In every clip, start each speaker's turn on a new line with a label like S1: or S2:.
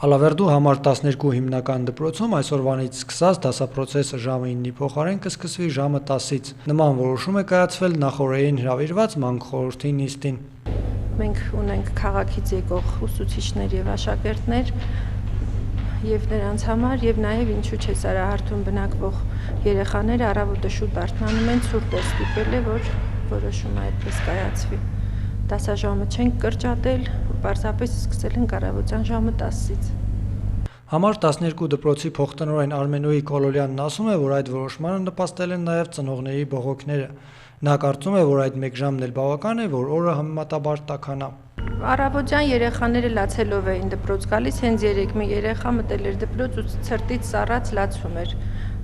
S1: Ալավերդու համար 12 հիմնական դպրոցում այսօրվանից սկսած դասապրոցեսը ժամը 9-ի փոխարեն կսկսվի ժամը 10-ից։ Նման որոշում է կայացվել նախօրեին հրավիրված մանկխորհրդի նիստին։
S2: Մենք ունենք քաղաքից եկող ուսուցիչներ եւ աշակերտներ եւ նրանց համար եւ նաեւ ինչու՞ չէ Սարահարթում բնակվող երեխաները առավոտը շուտ արթնանում են, ցուրտ է ստիպել է, որ որոշումը այդպես կայացվի։ Դասաժամը չենք կրճատել, պարզապես սկսել ենք առավոտյան ժամը 10-ից։
S1: Համար 12 դպրոցի փոխտնօրեն Արմենուհի Կոլոլյանն ասում է, որ այդ որոշմանը նպաստել են նաև ծնողների բողոքները։ Նա կարծում է, որ այդ 1 ժամն էլ բավական է, որ օրը համեմատաբար տաքանա։
S2: Առավոտյան երեխաները լացելով էին դպրոց գալիս, հենց 3 մի երեխա մտել էր դպրոց ու ցրտից սառած լացում էր։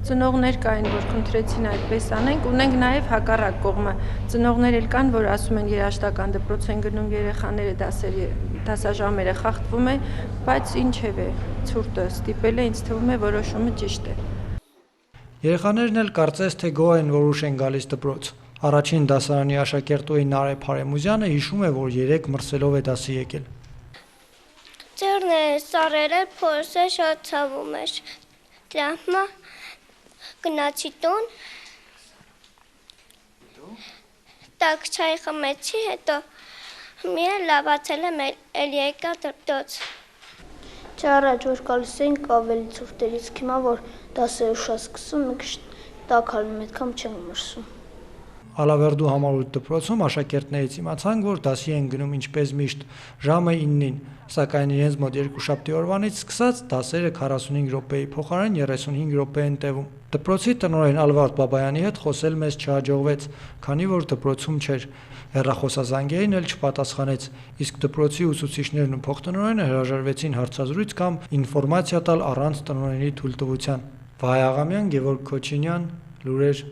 S2: Ծնողներ կային, որ խնդրեցին այդպես անենք, ունենք նաև հակառակ կողմը։ Ծնողներ էլ կան, որ ասում են երաշտական դպրոց են գնում երեխաները դասաժամերը խախտվում է, բայց ինչև է, ցուրտը ստիպել է, ինձ թվում է որոշումը ճիշտ է։
S1: Երեխաներն էլ կարծես թե գոհ են, որ ուշ են գալիս դպրոց։ Առաջին դասարանի աշակերտուհի Նարե Փարեմուզյանը հիշում է, որ 3 մրսելով է դասի եկել։
S3: Ձեռները սառերը փորսը շատ ցավում էր։ Դրամա գնացի տուն, տաք չայ խմեցի, հետո մի լավացել եմ, էլ եկա դպրոց։
S4: Չառաջ, որ գալիս էինք ավելի ցուրտ էր, իսկ հիմա որ դասը ուշ է սկսում, մի քիչ տաքանում, այդքան չենք մրսում։
S1: Ալավերդու համար 8 դպրոցում աշակերտներից իմացան, որ դասի են գնում ինչպես միշտ ժամը 9-ին, սակայն իրենց մոտ երկուշաբթի օրվանից սկսած դասերը 45 րոպեի փոխարեն 35 րոպե են տևում։ Դպրոցի տնօրեն Ալվարդ Բաբայանի հետ խոսել մեզ չհաջողվեց, քանի որ դպրոցում չէր։ Հեռախոսազանգերին էլ չպատասխանեց, իսկ դպրոցի ուսուցիչներն ու փոխտնօրենը հրաժարվեցին հարցազրույց կամ ինֆորմացիա տալ առանց տնօրենի թույլտվության։ Վահե Աղամյան, Գևորգ Քոչինյան, լուրեր։